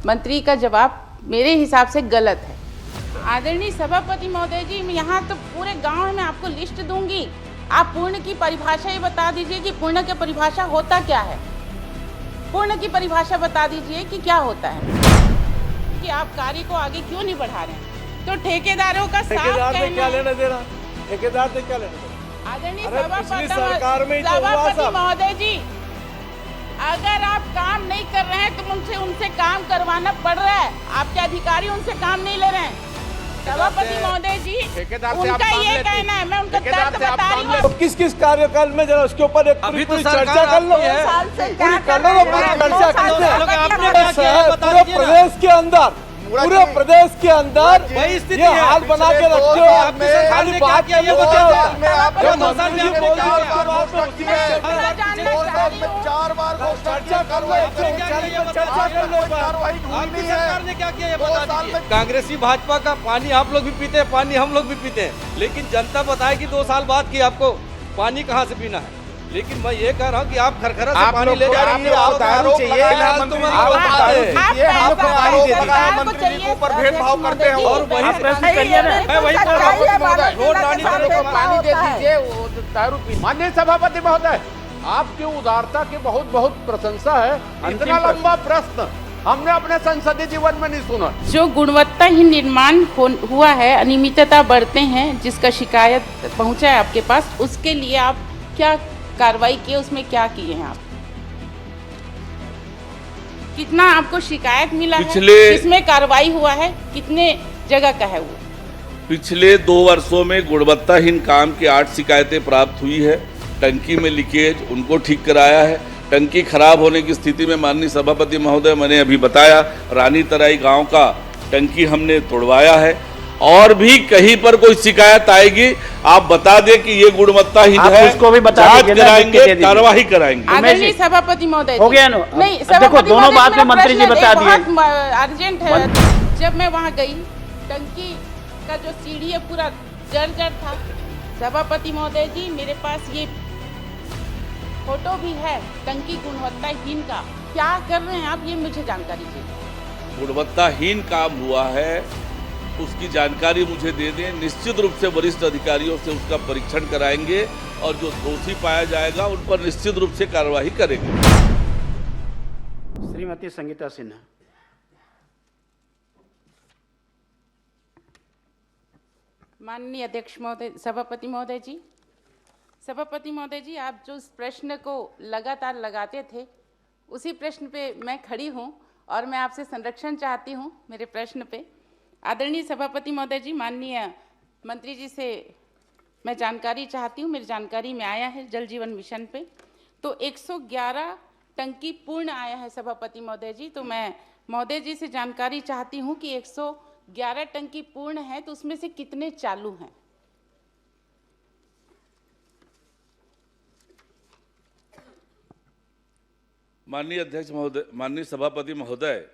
मंत्री का जवाब मेरे हिसाब से गलत है। आदरणीय सभापति महोदय जी, मैं यहाँ तो पूरे गांव में आपको लिस्ट दूंगी। आप पूर्ण की परिभाषा ही बता दीजिए कि पूर्ण की परिभाषा होता क्या है। पूर्ण की परिभाषा बता दीजिए कि क्या होता है, कि आप कार्य को आगे क्यों नहीं बढ़ा रहे हैं। तो ठेकेदारों का ठेकेदार से क्या लेना देना, ठेकेदार से क्या लेना देना। आदरणीय सभापति महोदय जी, अगर आप काम नहीं कर रहे हैं तो उनसे काम करवाना पड़ रहा है। आपके अधिकारी उनसे काम नहीं ले रहे हैं। सभापति महोदय जी, उनका ये कहना है, मैं उनका तर्क बता रही हूँ। तो किस किस कार्यकाल में जरा उसके ऊपर एक पूरी चर्चा कर लो, पूरी चर्चा पूरे प्रदेश के अंदर ये हाल बना के रखते हो। खाली बात कांग्रेसी भाजपा का पानी आप लोग भी पीते हैं, पानी हम लोग भी पीते हैं, लेकिन जनता बताए कि 2 साल बाद कि आपको पानी कहाँ से पीना है। लेकिन मैं ये कह रहा हूँ कि आप खरखरा से पानी ले जा रही हैं। मंत्री के ऊपर भेदभाव करते हैं और वही प्रश्न करिए ना, मैं वही रोड रानी पानी दे दीजिए, दारू पी। माननीय सभापति महोदय, आपकी उदारता की बहुत बहुत प्रशंसा है। इतना लंबा प्रश्न हमने अपने संसदीय जीवन में नहीं सुना। जो गुणवत्ताहीन निर्माण हुआ है, अनियमितता बढ़ते हैं, जिसका शिकायत पहुंचा है आपके पास, उसके लिए आप क्या कार्रवाई किए, उसमें क्या किए हैं आप? कितना आपको शिकायत मिला है, किसमें कार्रवाई हुआ है, कितने जगह का है वो? पिछले 2 वर्षों में गुणवत्ताहीन काम की 8 शिकायतें प्राप्त हुई है। टंकी में लीकेज, उनको ठीक कराया है। टंकी खराब होने की स्थिति में माननीय सभापति महोदय, मैंने अभी बताया, रानी तराई गांव का टंकी हमने तोड़वाया है। और भी कहीं पर कोई शिकायत आएगी, आप बता दें कि ये गुणवत्ताहीन है, उसको भी बता जांच कराएंगे, कार्रवाई कराएंगे। आदरणीय सभापति महोदय, हो गया ना? नहीं, देखो दोनों बात में मंत्री जी बता दिए। अर्जेंट है। जब मैं वहाँ गई, टंकी का जो सीढ़ी है पूरा जर्जर था। सभापति महोदय जी, मेरे पास ये फोटो भी है टंकी गुणवत्ताहीन का। क्या कर रहे हैं आप, ये मुझे जानकारी चाहिए। गुणवत्ताहीन काम हुआ है, उसकी जानकारी मुझे दे दें। निश्चित रूप से वरिष्ठ अधिकारियों से उसका परीक्षण कराएंगे और जो दोषी पाया जाएगा उन पर निश्चित रूप से कार्रवाई करेंगे। श्रीमती संगीता सिन्हा। माननीय अध्यक्ष महोदय, सभापति महोदय जी, सभापति महोदय जी, आप जो इस प्रश्न को लगातार लगाते थे, उसी प्रश्न पे मैं खड़ी हूँ और मैं आपसे संरक्षण चाहती हूँ मेरे प्रश्न पे। आदरणीय सभापति महोदय जी, माननीय मंत्री जी से मैं जानकारी चाहती हूँ। मेरी जानकारी में आया है जल जीवन मिशन पे तो 111 टंकी पूर्ण आया है सभापति महोदय जी। तो मैं महोदय जी से जानकारी चाहती हूँ कि 111 टंकी पूर्ण है तो उसमें से कितने चालू हैं? माननीय अध्यक्ष महोदय, माननीय सभापति महोदय,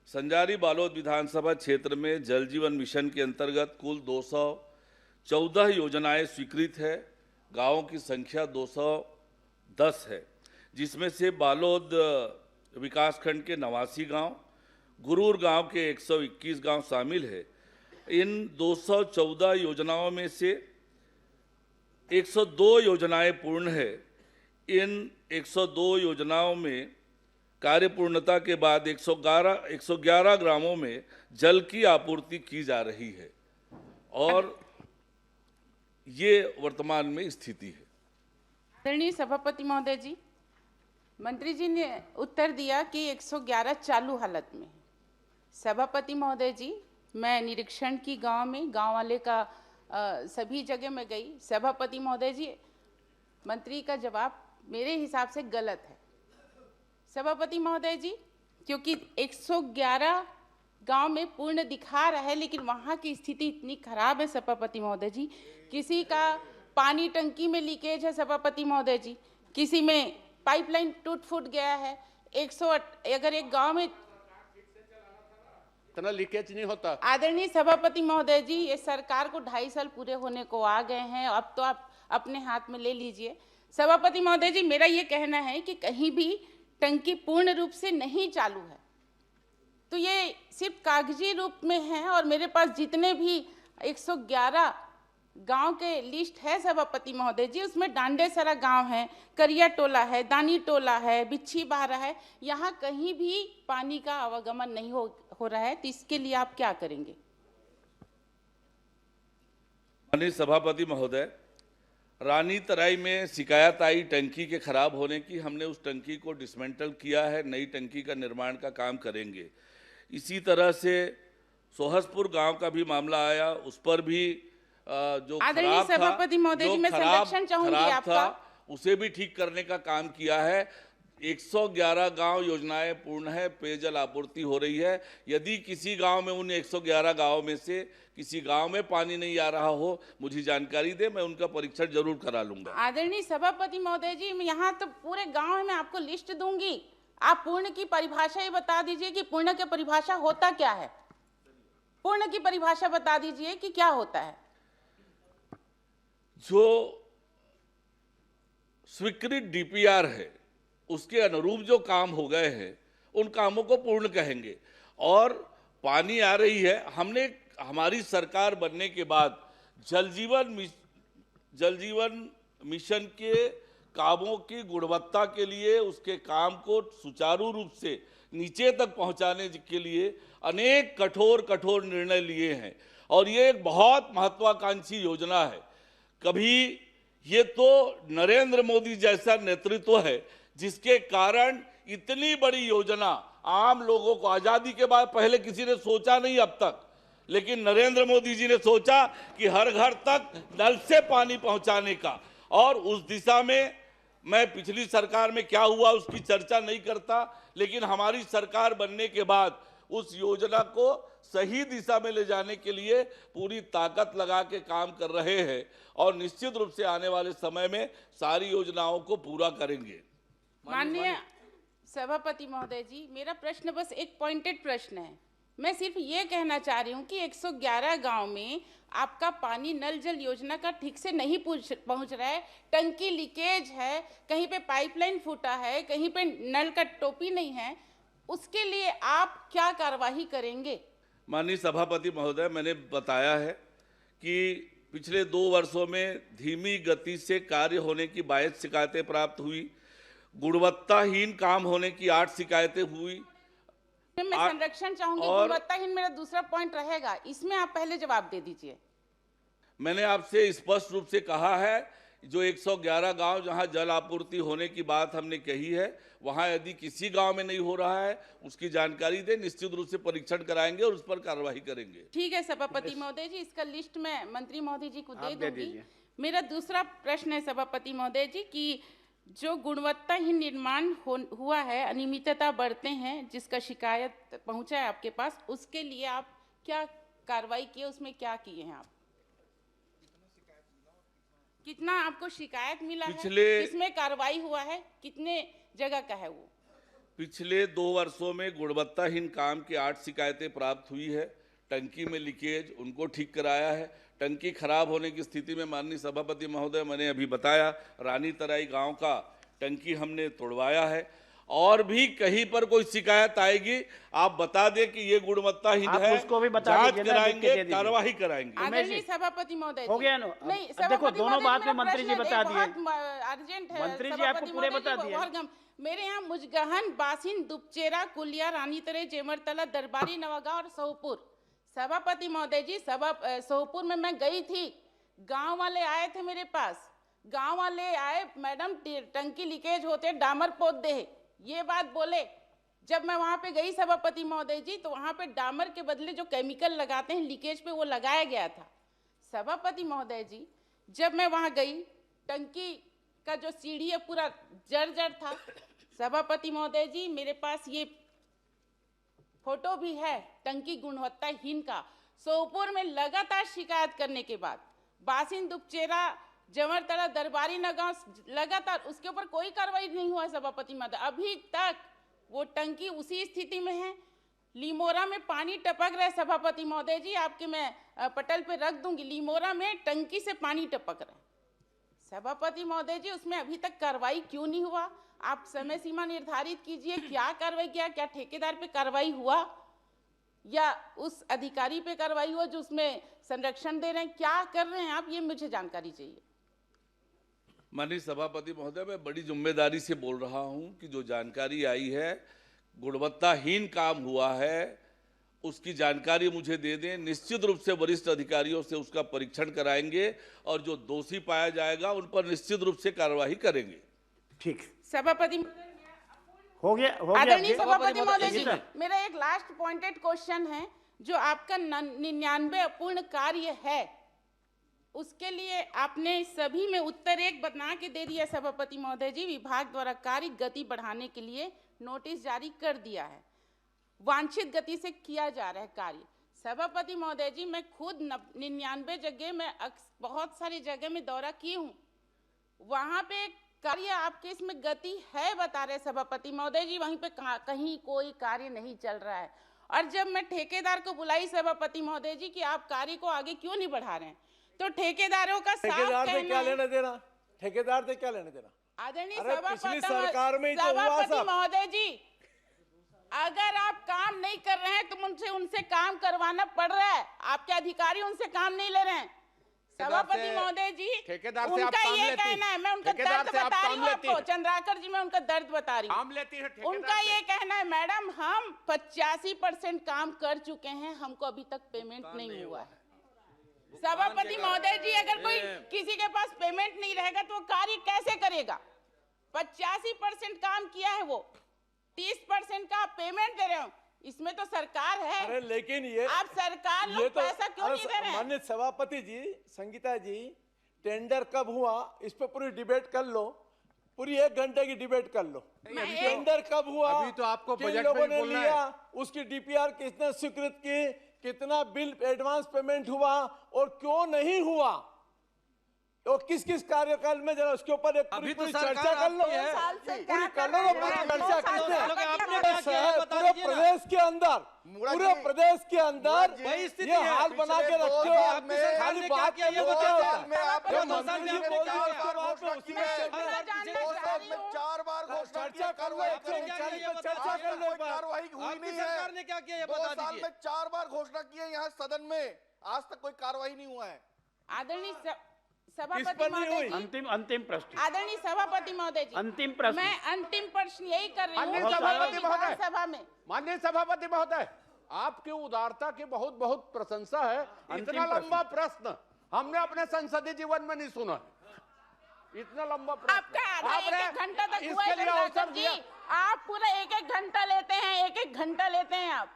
संजारी बालोद विधानसभा क्षेत्र में जल जीवन मिशन के अंतर्गत कुल 214 योजनाएं स्वीकृत है। गांवों की संख्या 210 है, जिसमें से बालोद विकासखंड के 89 गांव, गुरूर गांव के 121 गांव शामिल है। इन 214 योजनाओं में से 102 योजनाएं पूर्ण है। इन 102 योजनाओं में कार्य पूर्णता के बाद 111 ग्रामों में जल की आपूर्ति की जा रही है और ये वर्तमान में स्थिति है। आदरणीय सभापति महोदय जी, मंत्री जी ने उत्तर दिया कि 111 चालू हालत में। सभापति महोदय जी, मैं निरीक्षण की गांव में, गांव वाले का सभी जगह में गई। सभापति महोदय जी, मंत्री का जवाब मेरे हिसाब से गलत है। सभापति महोदय जी, क्योंकि 111 गांव में पूर्ण दिखा रहा है, लेकिन वहाँ की स्थिति इतनी खराब है सभापति महोदय जी। किसी का पानी टंकी में लीकेज है सभापति महोदय जी, किसी में पाइपलाइन टूट फूट गया है। 108 अगर एक गांव में इतना लीकेज नहीं होता। आदरणीय सभापति महोदय जी, ये सरकार को 2.5 साल पूरे होने को आ गए हैं, अब तो आप अपने हाथ में ले लीजिए। सभापति महोदय जी, मेरा ये कहना है कि कहीं भी टंकी पूर्ण रूप से नहीं चालू है तो ये सिर्फ कागजी रूप में हैं और मेरे पास जितने भी 111 गांव के लिस्ट है सभापति महोदय जी, उसमें डांडेसरा गांव है, करिया टोला है, दानी टोला है, बिच्छी बारा है, यहाँ कहीं भी पानी का आवागमन नहीं हो रहा है। तो इसके लिए आप क्या करेंगे? माननीय सभापति महोदय, रानी तराई में शिकायत आई टंकी के खराब होने की। हमने उस टंकी को डिसमेंटल किया है, नई टंकी का निर्माण का काम करेंगे। इसी तरह से सोहसपुर गांव का भी मामला आया, उस पर भी जो आदरणीय सभापति महोदय जी, मैं संरक्षण चाहूंगी आपका, उसे भी ठीक करने का काम किया है। 111 गांव योजनाएं पूर्ण है, पेयजल आपूर्ति हो रही है। यदि किसी गांव में, उन 111 गांव में से किसी गांव में पानी नहीं आ रहा हो, मुझे जानकारी दे, मैं उनका परीक्षण जरूर करा लूंगा। आदरणीय सभापति महोदय जी, यहाँ तो पूरे गांव है, मैं आपको लिस्ट दूंगी। आप पूर्ण की परिभाषा ही बता दीजिए कि पूर्ण की परिभाषा होता क्या है। पूर्ण की परिभाषा बता दीजिए कि क्या होता है। जो स्वीकृत डीपीआर है उसके अनुरूप जो काम हो गए हैं उन कामों को पूर्ण कहेंगे। और पानी आ रही है, हमने हमारी सरकार बनने के बाद जल जीवन मिशन के कामों की गुणवत्ता के लिए, उसके काम को सुचारू रूप से नीचे तक पहुंचाने के लिए अनेक कठोर निर्णय लिए हैं। और ये एक बहुत महत्वाकांक्षी योजना है। कभी ये तो नरेंद्र मोदी जैसा नेतृत्व है जिसके कारण इतनी बड़ी योजना आम लोगों को, आजादी के बाद पहले किसी ने सोचा नहीं अब तक, लेकिन नरेंद्र मोदी जी ने सोचा कि हर घर तक नल से पानी पहुंचाने का। और उस दिशा में मैं पिछली सरकार में क्या हुआ उसकी चर्चा नहीं करता, लेकिन हमारी सरकार बनने के बाद उस योजना को सही दिशा में ले जाने के लिए पूरी ताकत लगा के काम कर रहे हैं और निश्चित रूप से आने वाले समय में सारी योजनाओं को पूरा करेंगे। माननीय सभापति महोदय जी, मेरा प्रश्न बस एक पॉइंटेड प्रश्न है। मैं सिर्फ ये कहना चाह रही हूँ कि 111 गांव में आपका पानी नल जल योजना का ठीक से नहीं पहुँच रहा है। टंकी लीकेज है, कहीं पे पाइपलाइन फूटा है, कहीं पे नल का टोपी नहीं है। उसके लिए आप क्या कार्यवाही करेंगे? माननीय सभापति महोदय, मैंने बताया है कि पिछले 2 वर्षों में धीमी गति से कार्य होने की 22 शिकायतें प्राप्त हुई, गुणवत्ताहीन काम होने की 8 शिकायतें हुई। मैं संरक्षण चाहूंगी, गुणवत्ताहीन मेरा दूसरा पॉइंट रहेगा, इसमें आप पहले जवाब दे दीजिए। मैंने आपसे स्पष्ट रूप से कहा है, जो 111 गांव जहां जल आपूर्ति होने की बात हमने कही है, वहां यदि किसी गांव में नहीं हो रहा है उसकी जानकारी दे, निश्चित रूप से परीक्षण कराएंगे और उस पर कार्रवाई करेंगे। ठीक है सभापति महोदय जी, इसका लिस्ट मैं मंत्री महोदय जी को दे दूंगी। मेरा दूसरा प्रश्न है सभापति महोदय जी कि जो गुणवत्ताहीन निर्माण हुआ है, अनियमितता बढ़ते हैं, जिसका शिकायत पहुंचा है आपके पास, उसके लिए आप क्या कार्रवाई किए, उसमें क्या किए हैं आप? कितना आपको शिकायत मिला है, किसमें कार्रवाई हुआ है, कितने जगह का है वो? पिछले 2 वर्षों में गुणवत्ताहीन काम की 8 शिकायतें प्राप्त हुई है। टंकी में लीकेज, उनको ठीक कराया है। टंकी खराब होने की स्थिति में माननीय सभापति महोदय, मैंने अभी बताया, रानी तराई गांव का टंकी हमने तोड़वाया है। और भी कहीं पर कोई शिकायत आएगी आप बता दें कि ये गुणवत्ताहीन है, उसको भी बता जांच कराएंगे, कार्रवाई कराएंगे। आदरणीय सभापति महोदय हो गया ना? नहीं, देखो दोनों बात में मंत्री जी बता दिए, अर्जेंट है, मंत्री जी आपको पूरे बता दिए। मेरे यहाँ मुजगहन, बासिन, दुपचेरा, कुलिया, रानी तराई, जेमरतला, दरबारी, नवागांव और सोहपुर। सभापति महोदय जी, सोहपुर में मैं गई थी, गांव वाले आए थे मेरे पास, गांव वाले आए, मैडम टंकी लीकेज होते डामर पोत दे, ये बात बोले। जब मैं वहां पे गई सभापति महोदय जी, तो वहां पे डामर के बदले जो केमिकल लगाते हैं लीकेज पे, वो लगाया गया था। सभापति महोदय जी, जब मैं वहां गई, टंकी का जो सीढ़ी है पूरा जर्जर था। सभापति महोदय जी, मेरे पास ये फोटो भी है टंकी गुणवत्ताहीन का। सोहपुर में लगातार शिकायत करने के बाद, बासिन, दुपचेरा, जमरतला, दरबारी, नगांव, लगातार उसके ऊपर कोई कार्रवाई नहीं हुआ सभापति महोदय। अभी तक वो टंकी उसी स्थिति में है। लीमोरा में पानी टपक रहा है सभापति महोदय जी, आपके मैं पटल पे रख दूंगी। लीमोरा में टंकी से पानी टपक रहा है सभापति महोदय जी, उसमें अभी तक कार्रवाई क्यों नहीं हुआ? आप समय सीमा निर्धारित कीजिए, क्या कार्रवाई किया, क्या ठेकेदार पे कार्रवाई हुआ? या उस अधिकारी पे कार्रवाई हो जो उसमें संरक्षण दे रहे हैं? क्या कर रहे हैं आप, ये मुझे जानकारी चाहिए। माननीय सभापति महोदय, मैं बड़ी जिम्मेदारी से बोल रहा हूं कि जो जानकारी आई है, गुणवत्ताहीन काम हुआ है, उसकी जानकारी मुझे दे दें। निश्चित रूप से वरिष्ठ अधिकारियों से उसका परीक्षण कराएंगे और जो दोषी पाया जाएगा उन पर निश्चित रूप से कार्रवाई करेंगे। ठीक, सभापति हो गया आदरणीय सभापति महोदय जी, मेरा एक लास्ट पॉइंटेड क्वेश्चन है। जो आपका 99 अपूर्ण कार्य है, उसके लिए आपने सभी में उत्तर एक बना के दे दिया सभापति महोदय जी। विभाग द्वारा कार्य गति बढ़ाने के लिए नोटिस जारी कर दिया है, वांछित गति से किया जा रहा है कार्य। सभापति महोदय जी, मैं खुद 99 जगह में बहुत सारी जगह में दौरा की हूँ, वहाँ पे कार्य आपके इसमें गति है बता रहे सभापति महोदय जी, वहीं पे कहीं कोई कार्य नहीं चल रहा है। और जब मैं ठेकेदार को बुलाई सभापति महोदय जी कि आप कार्य को आगे क्यों नहीं बढ़ा रहे हैं, तो ठेकेदारों का ठेकेदार से क्या लेना देना, ठेकेदार से क्या लेना देना? आदरणीय सभापति महोदय जी, अगर आप काम नहीं कर रहे हैं तो उनसे काम करवाना पड़ रहा है। आपके अधिकारी उनसे काम नहीं ले रहे हैं। सभापति महोदय जी, उनका ये कहना है, मैं उनका दर्द बता रही हूँ आपको, चंद्राकर जी, मैं उनका दर्द बता रही हूँ। उनका ये कहना है, मैडम हम 85% काम कर चुके हैं, हमको अभी तक पेमेंट नहीं हुआ है। सभापति महोदय जी, अगर कोई किसी के पास पेमेंट नहीं रहेगा तो वो कार्य कैसे करेगा? 85% काम किया है, वो 30% का पेमेंट दे रहे हो, इसमें तो सरकार है। अरे लेकिन ये आप सरकार लोग तो पैसा क्यों नहीं दे रहे हैं? माननीय सभापति जी, संगीता जी, टेंडर कब हुआ इस पे पूरी डिबेट कर लो, पूरी 1 घंटे की डिबेट कर लो। टेंडर कब हुआ, अभी तो आपको बजट लोगों में ने बोलना लिया, है। उसकी डीपीआर किसने स्वीकृत की, कितना बिल एडवांस पेमेंट हुआ और क्यों नहीं हुआ, तो किस किस कार्यकाल में, जरा उसके ऊपर एक पूरी चर्चा कर लो। पूरी कर लो, चर्चा किसने? पूरे प्रदेश के अंदर ये हाल बना के रखे हो, खाली बात के लिए चार बार घोषणा की है यहाँ सदन में, आज तक कोई कार्रवाई नहीं हुआ है। आदरणीय सभापति महोदय जी, अंतिम प्रश्न। आदरणीय सभापति महोदय जी, अंतिम प्रश्न। मैं अंतिम प्रश्न यही कर रही माननीय हूँ। सभापति महोदय, आपकी उदारता की बहुत बहुत प्रशंसा है। इतना लंबा प्रश्न हमने अपने संसदीय जीवन में नहीं सुना। इतना लंबा प्रश्न आपका आधा 1-1 घंटा तक हुआ है इसके लिए अवसर चंद्राकर जी, आप पूरा 1-1 घंटा लेते हैं, 1-1 घंटा लेते हैं आप।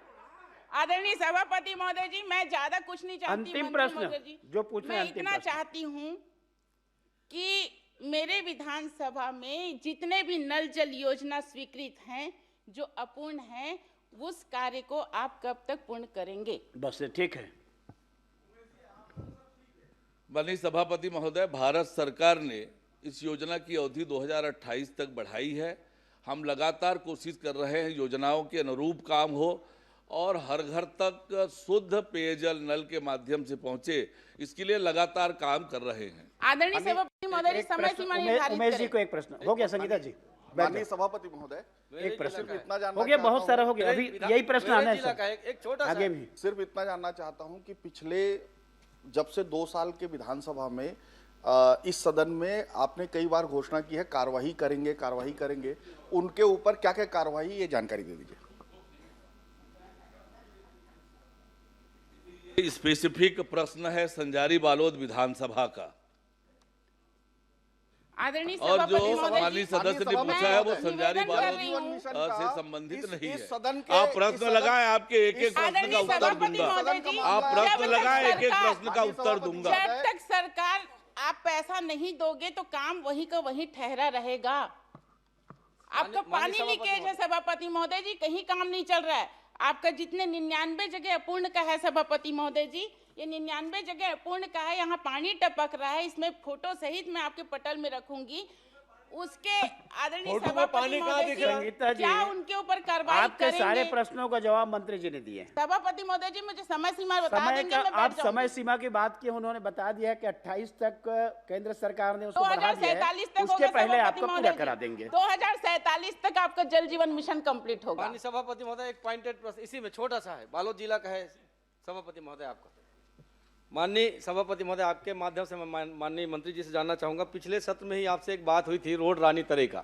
आदरणीय सभापति महोदय जी, मैं ज्यादा कुछ नहीं चाहती। अंतिम प्रश्न जो पूछना है, मैं इतना चाहती हूँ कि मेरे विधानसभा में जितने भी नल जल योजना स्वीकृत हैं जो अपूर्ण हैं, उस कार्य को आप कब तक पूर्ण करेंगे? बस ठीक है। माननीय सभापति महोदय, भारत सरकार ने इस योजना की अवधि 2028 तक बढ़ाई है। हम लगातार कोशिश कर रहे हैं योजनाओं के अनुरूप काम हो और हर घर तक शुद्ध पेयजल नल के माध्यम से पहुंचे, इसके लिए लगातार काम कर रहे हैं। आदरणीय सभापति महोदय, समय सीमा निर्धारित उमेश जी को एक प्रश्न हो गया। संगीता जी, माननीय सभापति महोदय, एक प्रश्न इतना जानना हो गया, बहुत सारा हो गया, अभी यही प्रश्न आना है एक छोटा आगे भी। सिर्फ इतना जानना चाहता हूं कि पिछले जब से 2 साल के विधानसभा में इस सदन में आपने कई बार घोषणा की है कार्रवाई करेंगे, उनके ऊपर क्या क्या कार्रवाई, ये जानकारी दे दीजिए। स्पेसिफिक प्रश्न है संजारी बालोद विधानसभा का, आदरणीय और जो सभापति महोदय माननीय जी, सदस्य ने पूछा है वो संजारी निवेदन कर बालोद रही हूं। से संबंधित नहीं है। सदन के आप प्रश्न लगाएं, आपके एक एक प्रश्न का उत्तर दूंगा। आप प्रश्न लगाएं, एक एक प्रश्न का उत्तर दूंगा। जब तक सरकार आप पैसा नहीं दोगे तो काम वही का वही ठहरा रहेगा। आपका पानी लीकेज है सभापति महोदय जी, कहीं काम नहीं चल रहा है। आपका जितने 99 जगह अपूर्ण का है सभापति महोदय जी, ये 99 जगह अपूर्ण का है, यहाँ पानी टपक रहा है। इसमें फोटो सहित मैं आपके पटल में रखूंगी। उसके आदरणीय फोटो में सभापति पानी कहाँ महोदय दिख जी, रहा है? संगीता जी, क्या उनके ऊपर कार्रवाई आपके सारे करेंगे? प्रश्नों का जवाब मंत्री जी ने दिए। सभापति महोदय जी, मुझे समय सीमा बता समय देंगे, का मैं बैठ आप समय जाऊंगी। सीमा की बात की, उन्होंने बता दिया है कि 28 तक केंद्र सरकार ने उसको बढ़ा दिया 2047 है, तक उसके होगा पहले सभापति आपका महोदय पूरा जी। करा देंगे। 2047 तक आपका जल जीवन मिशन कंप्लीट होगा। माननीय सभापति महोदय, एक पॉइंटेड प्रश्न इसी में छोटा सा है, बालोद जिला का है। सभापति महोदय आपका, माननीय सभापति महोदय, आपके माध्यम से मैं माननीय मंत्री जी से जानना चाहूंगा, पिछले सत्र में ही आपसे एक बात हुई थी रोड रानी तरे का,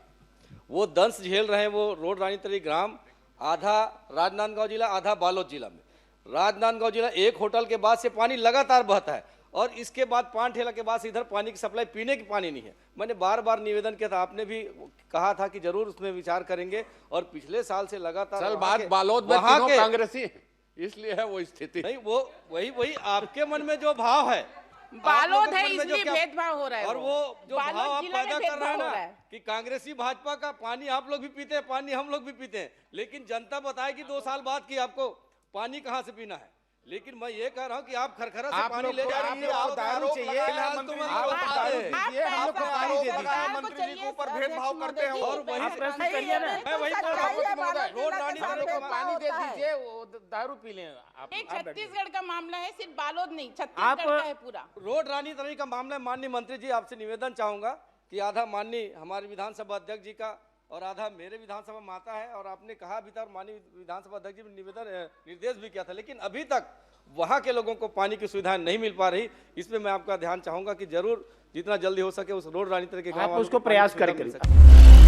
वो दंश झेल रहे हैं वो रोड रानी तरी ग्राम, आधा राजनांदगांव जिला, आधा बालोद जिला में। राजनांदगांव जिला एक होटल के बाद से पानी लगातार बहता है और इसके बाद पान ठेला के बाद से इधर पानी की सप्लाई पीने की पानी नहीं है। मैंने बार बार निवेदन किया था, आपने भी कहा था कि जरूर उसमें विचार करेंगे और पिछले साल से लगातार चल बात बालोद में तीनों कांग्रेसी हैं, इसलिए है वो स्थिति। नहीं, वो वही आपके मन में जो भाव है, बालोद है आप लोगों के मन में जो इसलिए क्या- भेदभाव हो रहा है, और वो जो बालोद भाव आप जिला में पैदा कर रहे भेदभाव हैं हो ना रहा है। कि कांग्रेसी भाजपा का पानी आप लोग भी पीते हैं, पानी हम लोग भी पीते हैं, लेकिन जनता बताएगी 2 साल बाद कि आपको पानी कहाँ से पीना है। लेकिन मैं ये कह रहा हूँ कि आप खरखरा से पानी ले जा रहे हैं, आप दारू चाहिए, फिलहाल तो मंत्री आप बता दारू रहे हैं। दीजिए, हम लोग को पानी दे दीजिए। मंत्री जी के ऊपर भेदभाव करते हैं और वही आप प्रश्न करिए ना। मैं वही बोल रहा हूँ, रोड रानी हम तरे लोग का को पानी दे दीजिए, वो दारू पी लें आप। ये छत्तीसगढ़ का मामला है, सिर्फ बालोद नहीं, आप- छत्तीसगढ़ का है पूरा। रोड रानी तरी का मामला है। माननीय मंत्री जी, आपसे निवेदन चाहूंगा कि आधा माननीय हमारे विधानसभा अध्यक्ष जी का और आधा मेरे विधानसभा माता है, और आपने कहा भी था और माननीय विधानसभा अध्यक्ष जी ने निवेदन निर्देश भी किया था, लेकिन अभी तक वहां के लोगों को पानी की सुविधाएं नहीं मिल पा रही। इसमें मैं आपका ध्यान चाहूंगा कि जरूर जितना जल्दी हो सके उस रोड रानी तरी के गांव आप वालों उसको को पानी की प्रयास सुविधा करें। मिल सके।